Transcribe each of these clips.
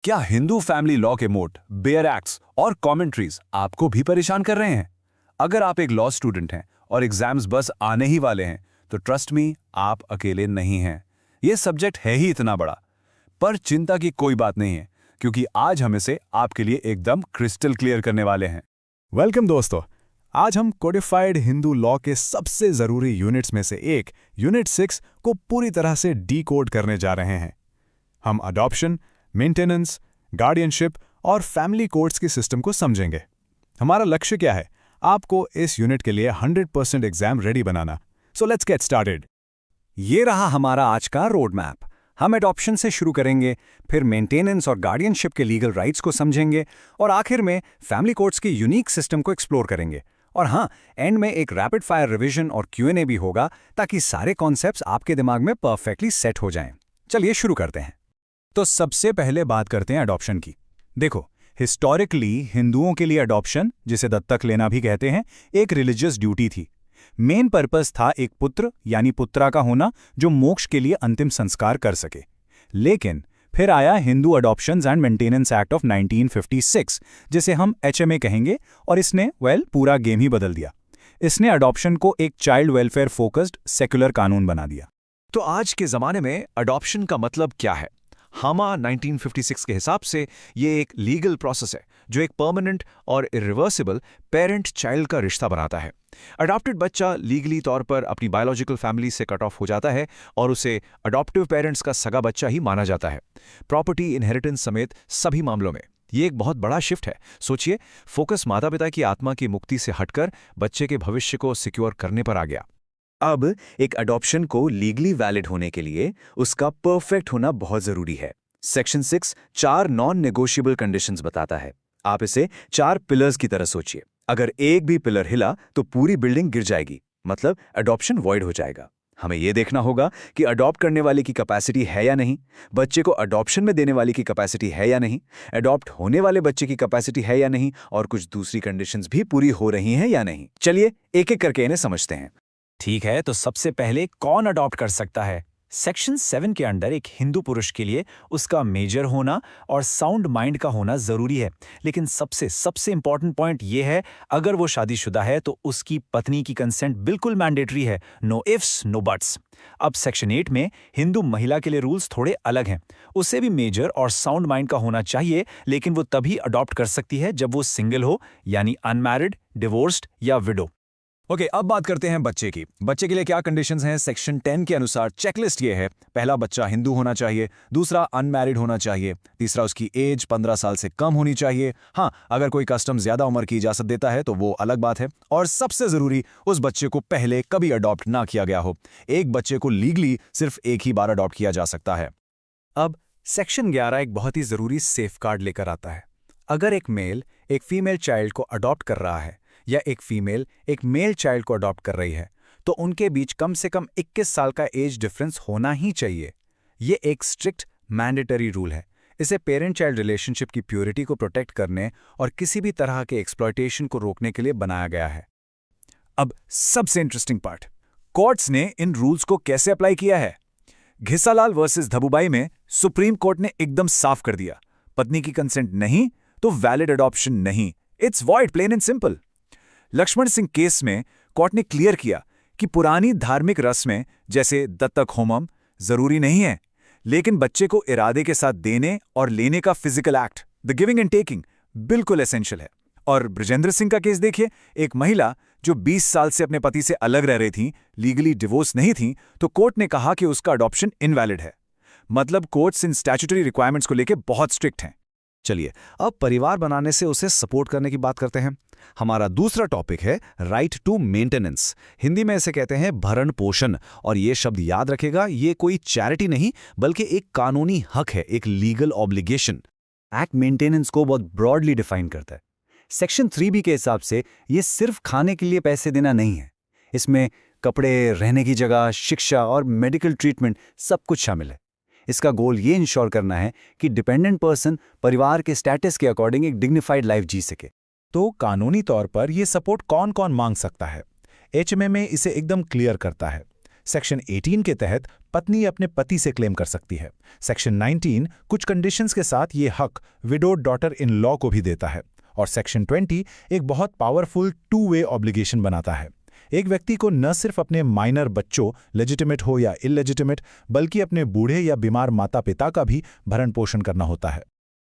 क्या Hindu family law के मोट, बेयर एक्ट्स और कमेंट्रीज आपको भी परेशान कर रहे हैं? अगर आप एक लॉ स्टूडेंट हैं और एग्जाम्स बस आने ही वाले हैं, तो ट्रस्ट मी, आप अकेले नहीं हैं। ये सब्जेक्ट है ही इतना बड़ा। पर चिंता की कोई बात नहीं है, क्योंकि आज हम इसे आपके लिए एकदम क्रिस्टल क्लियर करने वाले हैं। वेलकम दोस्तों, आज हम कोडिफाइड हिंदू लॉ के सबसे ज़रूरी यूनिट्स में से एक यूनिट 6 को पूरी तरह से डीकोड करने जा रहे हैं। हम अडॉप्शन, मेंटेनेंस, गार्डियनशिप और फैमिली कोर्ट्स के सिस्टम को समझेंगे। हमारा लक्ष्य क्या है? आपको इस यूनिट के लिए 100% exam ready banana. So let's get started. ये रहा हमारा आज का रोड मैप। हम एडॉप्शन से शुरू करेंगे, फिर मेंटेनेंस और गार्डियनशिप के लीगल राइट्स को समझेंगे और आखिर में फैमिली कोर्ट्स के यूनिक सिस्टम को एक्सप्लोर करेंगे। और हाँ, एंड में एक रैपिड फायर रिवीजन और Q&A भी होगा, ताकि सारे कॉन्सेप्ट्स आपके दिमाग में परफेक्टली सेट हो जाएं। चलिए शुरू करते हैं। तो सबसे पहले बात करते हैं अडॉप्शन की। देखो, हिस्टोरिकली हिंदुओं के लिए अडॉप्शन, जिसे दत्तक लेना भी कहते हैं, एक रिलीजियस ड्यूटी थी। मेन पर्पस था एक पुत्र यानी पुत्रा का होना, जो मोक्ष के लिए अंतिम संस्कार कर सके। लेकिन फिर आया Hindu adoptions and maintenance act of 1956, जिसे हम HMA कहेंगे, और इसने पूरा गेम ही बदल दिया। इसने अडॉप्शन को एक चाइल्ड वेलफेयर फोकस्ड सेक्युलर कानून बना दिया। तो आज के जमाने में अडॉप्शन का मतलब क्या है? हामा 1956 के हिसाब से ये एक लीगल प्रोसेस है जो एक परमानेंट और इरिवर्सिबल पेरेंट चाइल्ड का रिश्ता बनाता है। अडॉप्टेड बच्चा लीगली तौर पर अपनी बायोलॉजिकल फैमिली से कट ऑफ हो जाता है और उसे अडॉप्टिव पेरेंट्स का सगा बच्चा ही माना जाता है, प्रॉपर्टी, इनहेरिटेंस समेत सभी मामलों में। ये एक बहुत बड़ा शिफ्ट है। सोचिए, फोकस माता पिता की आत्मा की मुक्ति से हटकर बच्चे के भविष्य को सिक्योर करने पर आ गया। अब एक अडॉप्शन को लीगली वैलिड होने के लिए उसका परफेक्ट होना बहुत जरूरी है। सेक्शन 6 4 नॉन नेगोशिएबल कंडीशंस बताता है। आप इसे 4 पिलर्स की तरह सोचिए। अगर एक भी पिलर हिला तो पूरी बिल्डिंग गिर जाएगी, मतलब अडॉप्शन वॉइड हो जाएगा। हमें यह देखना होगा कि अडॉप्ट करने वाले की कैपेसिटी है या नहीं, बच्चे को अडॉप्शन में देने वाली की कैपेसिटी है या नहीं, अडॉप्ट होने वाले बच्चे की कैपेसिटी है या नहीं, और कुछ दूसरी कंडीशंस भी पूरी हो रही हैं या नहीं। चलिए एक एक करके इन्हें समझते हैं। ठीक है, तो सबसे पहले कौन अडॉप्ट कर सकता है? सेक्शन 7 के अंडर एक हिंदू पुरुष के लिए उसका मेजर होना और साउंड माइंड का होना जरूरी है। लेकिन सबसे इंपॉर्टेंट पॉइंट यह है, अगर वो शादीशुदा है तो उसकी पत्नी की कंसेंट बिल्कुल मैंडेटरी है। No ifs no buts. अब सेक्शन 8 में हिंदू महिला के लिए रूल्स थोड़े अलग हैं। उसे भी मेजर और साउंड माइंड का होना चाहिए, लेकिन वो तभी अडॉप्ट कर सकती है जब वो सिंगल हो, यानी अनमैरिड, डिवोर्स्ड या विडो। ओके, अब बात करते हैं बच्चे की। बच्चे के लिए क्या कंडीशंस हैं? सेक्शन 10 के अनुसार चेकलिस्ट ये है। पहला, बच्चा हिंदू होना चाहिए। दूसरा, अनमैरिड होना चाहिए। तीसरा, उसकी एज 15 साल से कम होनी चाहिए। हाँ, अगर कोई कस्टम ज्यादा उम्र की इजाजत देता है तो वो अलग बात है। और सबसे जरूरी, उस बच्चे को पहले कभी अडॉप्ट ना किया गया हो। एक बच्चे को लीगली सिर्फ एक ही बार अडॉप्ट किया जा सकता है। अब सेक्शन 11 एक बहुत ही जरूरी सेफगार्ड लेकर आता है। अगर एक मेल एक फीमेल चाइल्ड को अडॉप्ट कर रहा है या एक फीमेल एक मेल चाइल्ड को अडॉप्ट कर रही है, तो उनके बीच कम से कम 21 साल का एज डिफरेंस होना ही चाहिए। ये एक स्ट्रिक्ट मैंडेटरी रूल है। इसे पेरेंट चाइल्ड रिलेशनशिप की प्योरिटी को प्रोटेक्ट करने और किसी भी तरह के एक्सप्लॉयटेशन को रोकने के लिए बनाया गया है। अब सबसे इंटरेस्टिंग पार्ट, कोर्ट्स ने इन रूल्स को कैसे अप्लाई किया है। घिसालाल वर्सेस धबुबाई में सुप्रीम कोर्ट ने एकदम साफ कर दिया, पत्नी की कंसेंट नहीं तो वैलिड अडॉप्शन नहीं। It's void, plain and simple. Laxman Singh case में कोर्ट ने क्लियर किया कि पुरानी धार्मिक रस्में जैसे दत्तक होमम जरूरी नहीं है, लेकिन बच्चे को इरादे के साथ देने और लेने का physical act, the giving and taking, बिल्कुल एसेंशियल है। और ब्रजेंद्र सिंह का केस देखिए, एक महिला जो 20 साल से अपने पति से अलग रह रही थी, लीगली डिवोर्स नहीं थी, तो कोर्ट ने कहा कि उसका अडॉप्शन इनवैलिड है। मतलब कोर्ट्स इन स्टैट्यूटरी रिक्वायरमेंट्स को लेकर बहुत स्ट्रिक्ट हैं। चलिए, अब परिवार बनाने से उसे सपोर्ट करने की बात करते हैं। हमारा दूसरा टॉपिक है राइट टू मेंटेनेंस। हिंदी में इसे कहते हैं भरण पोषण। और ये शब्द याद रखेगा, ये कोई चैरिटी नहीं बल्कि एक कानूनी हक है, एक लीगल ऑब्लिगेशन। एक्ट मेंटेनेंस को बहुत ब्रॉडली डिफाइन करता है। सेक्शन 3B के हिसाब से ये सिर्फ खाने के लिए पैसे देना नहीं है। इसमें कपड़े, रहने की जगह, शिक्षा और मेडिकल ट्रीटमेंट सब कुछ शामिल है। इसका गोल ये इंश्योर करना है कि डिपेंडेंट पर्सन परिवार के स्टेटस के अकॉर्डिंग एक डिग्निफाइड लाइफ जी सके। तो कानूनी तौर पर यह सपोर्ट कौन कौन मांग सकता है? HMA में इसे एकदम क्लियर करता है। सेक्शन 18 के तहत पत्नी अपने पति से क्लेम कर सकती है। सेक्शन 19 कुछ कंडीशंस के साथ ये हक विडोड डॉटर इन लॉ को भी देता है। और सेक्शन 20 एक बहुत पावरफुल टू वे ऑब्लिगेशन बनाता है। एक व्यक्ति को न सिर्फ अपने माइनर बच्चों, लेजिटिमेट हो या इलेजिटिमेट, बल्कि अपने बूढ़े या बीमार माता पिता का भी भरण पोषण करना होता है।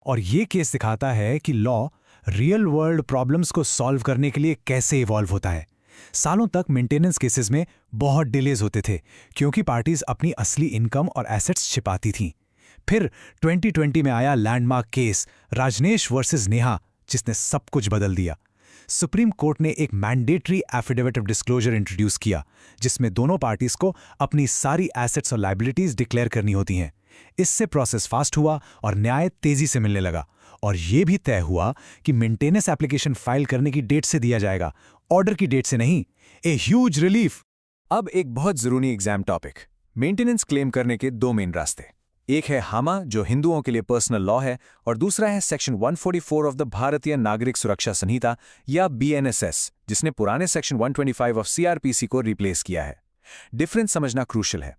और ये केस दिखाता है कि लॉ रियल वर्ल्ड प्रॉब्लम्स को सॉल्व करने के लिए कैसे इवॉल्व होता है। सालों तक मेंटेनेंस केसेस में बहुत डिलेज होते थे क्योंकि पार्टीज अपनी असली इनकम और एसेट्स छिपाती थीं। फिर 2020 में आया लैंडमार्क केस राजनेश वर्सेस नेहा, जिसने सब कुछ बदल दिया। सुप्रीम कोर्ट ने एक mandatory affidavit of disclosure introduce किया, जिसमें दोनों पार्टीज को अपनी सारी एसेट्स और लायबिलिटीज डिक्लेयर करनी होती हैं। इससे प्रोसेस फास्ट हुआ और न्याय तेजी से मिलने लगा। और यह भी तय हुआ कि मेंटेनेंस एप्लीकेशन फाइल करने की डेट से दिया जाएगा, ऑर्डर की डेट से नहीं। A huge relief. अब एक बहुत जरूरी एग्जाम टॉपिक, मेंटेनेंस क्लेम करने के दो मेन रास्ते। एक है हामा, जो हिंदुओं के लिए पर्सनल लॉ है, और दूसरा है सेक्शन 144 ऑफ द भारतीय नागरिक सुरक्षा संहिता या BNSS, जिसने पुराने सेक्शन 125 ऑफ CRPC को रिप्लेस किया है। डिफरेंस समझना क्रूशियल है।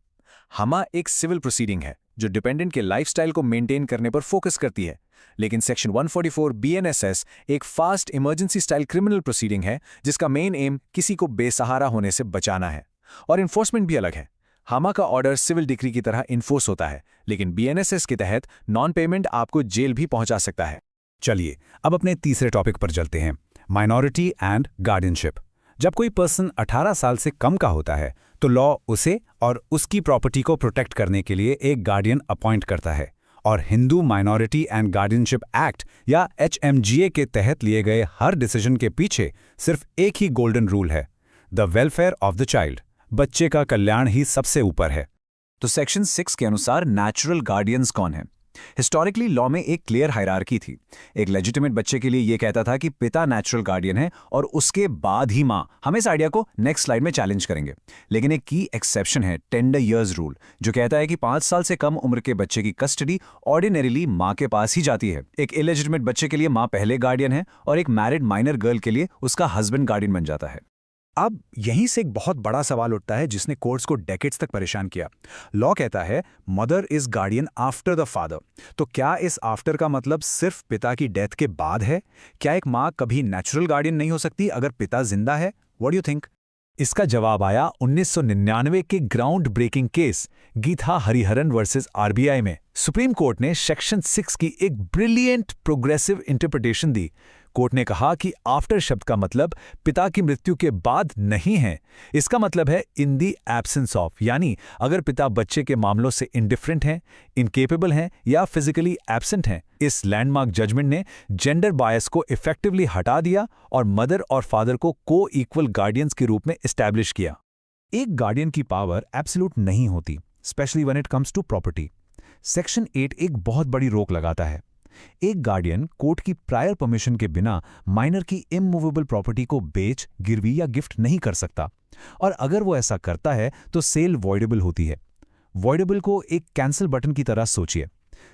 हामा एक सिविल प्रोसीडिंग है जो डिपेंडेंट के लाइफस्टाइल को मेंटेन करने पर फोकस करती है, लेकिन सेक्शन 144 BNSS एक fast emergency style criminal proceeding है जिसका मेन एम किसी को बेसहारा होने से बचाना है। और इन्फोर्समेंट भी अलग है। हामा का ऑर्डर सिविल डिक्री की तरह इन्फोर्स होता है, लेकिन BNSS के तहत नॉन पेमेंट आपको जेल भी पहुंचा सकता है। चलिए अब अपने तीसरे टॉपिक पर चलते हैं, माइनॉरिटी एंड गार्डियनशिप। जब कोई पर्सन 18 साल से कम का होता है तो लॉ उसे और उसकी प्रॉपर्टी को प्रोटेक्ट करने के लिए एक गार्डियन अपॉइंट करता है। और Hindu minority and guardianship act या HMGA के तहत लिए गए हर डिसीजन के पीछे सिर्फ एक ही गोल्डन रूल है, the welfare of the child. बच्चे का कल्याण ही सबसे ऊपर है। तो सेक्शन 6 के अनुसार नेचुरल गार्डियंस कौन है? हिस्टोरिकली लॉ में एक क्लियर हायरार्की थी। एक लेजिटिमेट बच्चे के लिए यह कहता था कि पिता नेचुरल गार्डियन है और उसके बाद ही मां। हम इस आइडिया को नेक्स्ट स्लाइड में चैलेंज करेंगे। लेकिन एक की एक्सेप्शन है, टेंडर इयर्स रूल, जो कहता है कि 5 साल से कम उम्र के बच्चे की कस्टडी ऑर्डिनरीली मां के पास ही जाती है। एक इलेजिटिमेट बच्चे के लिए मां पहले गार्डियन है और एक मैरिड माइनर गर्ल के लिए उसका हस्बैंड गार्डियन बन जाता है। अब यहीं से एक बहुत बड़ा सवाल उठता है जिसने कोर्ट्स को डेकेड्स तक परेशान किया। लॉ कहता है mother is guardian after the father. तो क्या इस आफ्टर का मतलब सिर्फ पिता की डेथ के बाद है? क्या एक माँ कभी नेचुरल गार्डियन नहीं हो सकती अगर पिता जिंदा है? What do you think? इसका जवाब आया 1999 के groundbreaking case Gita Hariharan versus RBI में। सुप्रीम कोर्ट ने सेक्शन 6 की एक ब्रिलियंट प्रोग्रेसिव इंटरप्रिटेशन दी। कोर्ट ने कहा कि आफ्टर शब्द का मतलब पिता की मृत्यु के बाद नहीं है, इसका मतलब है इन दी एब्सेंस ऑफ, यानी अगर पिता बच्चे के मामलों से इंडिफरेंट हैं, इनकेपेबल हैं या फिजिकली एब्सेंट हैं। इस लैंडमार्क जजमेंट ने जेंडर बायस को इफेक्टिवली हटा दिया और मदर और फादर को को इक्वल गार्डियंस के रूप में एस्टैब्लिश किया। एक गार्डियन की पावर एब्सोल्यूट नहीं होती, specially when it comes to property. Section 8 एक बहुत बड़ी रोक लगाता है। एक गार्डियन कोर्ट की प्रायर परमिशन के बिना माइनर की इमूवेबल प्रॉपर्टी को बेच, गिरवी या गिफ्ट नहीं कर सकता। और अगर वो ऐसा करता है तो सेल वॉइडेबल होती है। वॉइडेबल को एक कैंसिल बटन की तरह सोचिए।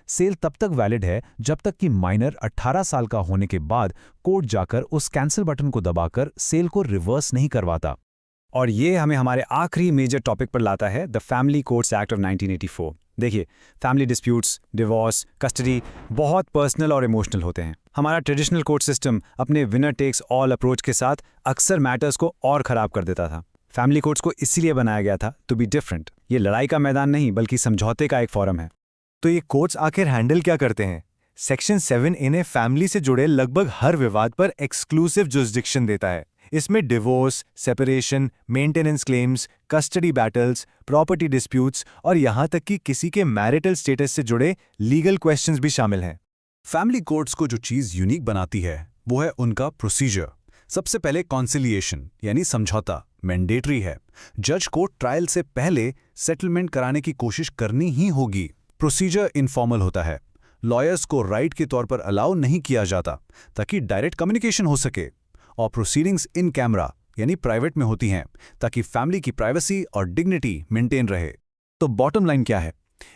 सेल तब तक वैलिड है जब तक कि माइनर 18 साल का होने के बाद कोर्ट जाकर उस कैंसिल बटन को दबाकर सेल को रिवर्स नहीं करवाता। और ये हमें हमारे आखिरी मेजर टॉपिक पर लाता है, the family courts act of 1984। देखिए, फैमिली डिस्प्यूट्स, डिवोर्स, कस्टडी बहुत पर्सनल और इमोशनल होते हैं। हमारा ट्रेडिशनल कोर्ट सिस्टम अपने विनर टेक्स ऑल अप्रोच के साथ अक्सर मैटर्स को और खराब कर देता था। फैमिली कोर्ट्स को इसीलिए बनाया गया था, टू बी डिफरेंट। ये लड़ाई का मैदान नहीं बल्कि समझौते का एक फोरम है। तो ये कोर्ट्स आखिर हैंडल क्या करते हैं? सेक्शन 7 इन्हें फैमिली से जुड़े लगभग हर विवाद पर एक्सक्लूसिव जुरिसडिक्शन देता है। इसमें divorce, separation, maintenance claims, custody battles, property disputes और यहां तक कि किसी के मैरिटल स्टेटस से जुड़े लीगल क्वेश्चंस भी शामिल हैं। फैमिली कोर्ट्स को जो चीज यूनिक बनाती है वो है उनका प्रोसीजर। सबसे पहले कॉन्सिलिएशन यानी समझौता मैंडेटरी है। जज को ट्रायल से पहले सेटलमेंट कराने की कोशिश करनी ही होगी। प्रोसीजर इनफॉर्मल होता है। लॉयर्स को राइट के तौर पर अलाउ नहीं किया जाता ताकि डायरेक्ट कम्युनिकेशन हो सके। और प्रोसीडिंग्स इन कैमरा यानी प्राइवेट में होती हैं ताकि फैमिली की प्राइवेसी और डिग्निटी मेंटेन रहे। तो बॉटम लाइन क्या है?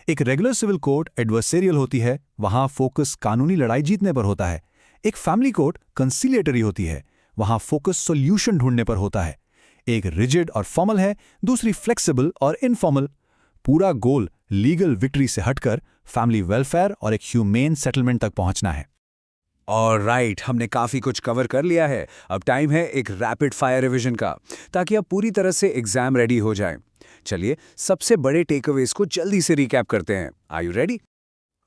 एक रेगुलर सिविल कोर्ट एडवर्सेरियल होती है, वहां फोकस कानूनी लड़ाई जीतने पर होता है। एक फैमिली कोर्ट कंसिलिएटरी होती है, वहां फोकस सॉल्यूशन ढूंढने पर होता है। एक रिजिड और फॉर्मल है, दूसरी फ्लेक्सिबल और इनफॉर्मल। पूरा गोल लीगल विक्ट्री से हटकर फैमिली वेलफेयर और एक ह्यूमेन सेटलमेंट तक पहुंचना है। ऑलराइट, हमने काफ़ी कुछ कवर कर लिया है। अब टाइम है एक रैपिड फायर रिवीजन का, ताकि आप पूरी तरह से एग्जाम रेडी हो जाएं। चलिए सबसे बड़े टेकअवेज को जल्दी से रिकैप करते हैं। Are you ready?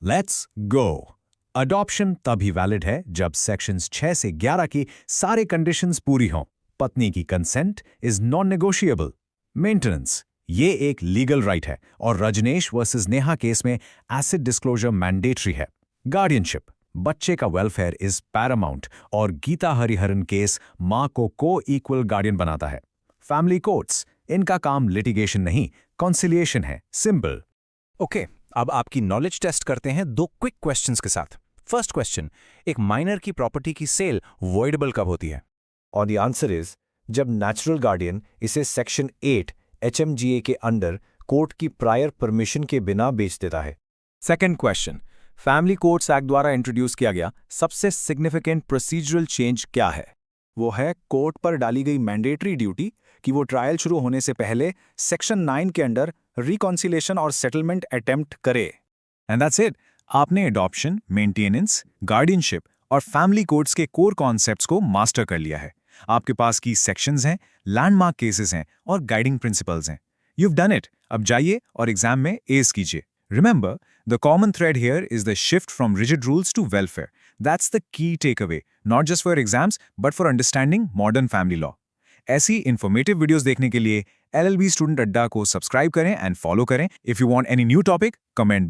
Let's go. Adoption तभी वैलिड है जब सेक्शंस 6 से 11 की सारे कंडीशंस पूरी हों। पत्नी की consent is non negotiable. Maintenance, ये एक लीगल राइट है और रजनेश वर्सेस नेहा केस में एसिड डिस्क्लोजर मैंडेटरी है। गार्डियनशिप, बच्चे का वेलफेयर इज पैरामाउंट और गीता हरिहरन केस मां को इक्वल गार्डियन बनाता है। फैमिली कोर्ट्स, इनका काम लिटिगेशन नहीं, कॉन्सिलिएशन है, सिंपल। ओके, अब आपकी नॉलेज टेस्ट करते हैं 2 क्विक क्वेश्चंस के साथ। फर्स्ट क्वेश्चन, एक माइनर की प्रॉपर्टी की सेल वॉइडेबल कब होती है? और द आंसर इज जब नेचुरल गार्डियन इसे सेक्शन 8 HMGA के अंडर कोर्ट की प्रायर परमिशन के बिना बेच देता है। Second question, family courts act द्वारा इंट्रोड्यूस किया गया सबसे सिग्निफिकेंट प्रोसीजरल चेंज क्या है? वो है कोर्ट पर डाली गई मैंडेटरी ड्यूटी कि वो ट्रायल शुरू होने से पहले सेक्शन 9 के अंडर रिकॉन्सिलेशन और सेटलमेंट अटेम्प्ट करे। And that's it. आपने एडॉप्शन, मेंटेनेंस, गार्डियनशिप और फैमिली कोर्ट्स के कोर कॉन्सेप्ट्स को मास्टर कर लिया है। आपके पास की सेक्शंस हैं, लैंडमार्क केसेस हैं और गाइडिंग प्रिंसिपल्स हैं। You've done it. अब जाइए और एग्जाम में एस कीजिए। Remember, the common thread here is the shift from rigid rules to welfare. That's the key takeaway, not just for exams, but for understanding modern family law. ऐसी informative videos देखने के लिए LLB student अड्डा को subscribe करें and follow करें। If you want any new topic, comment below.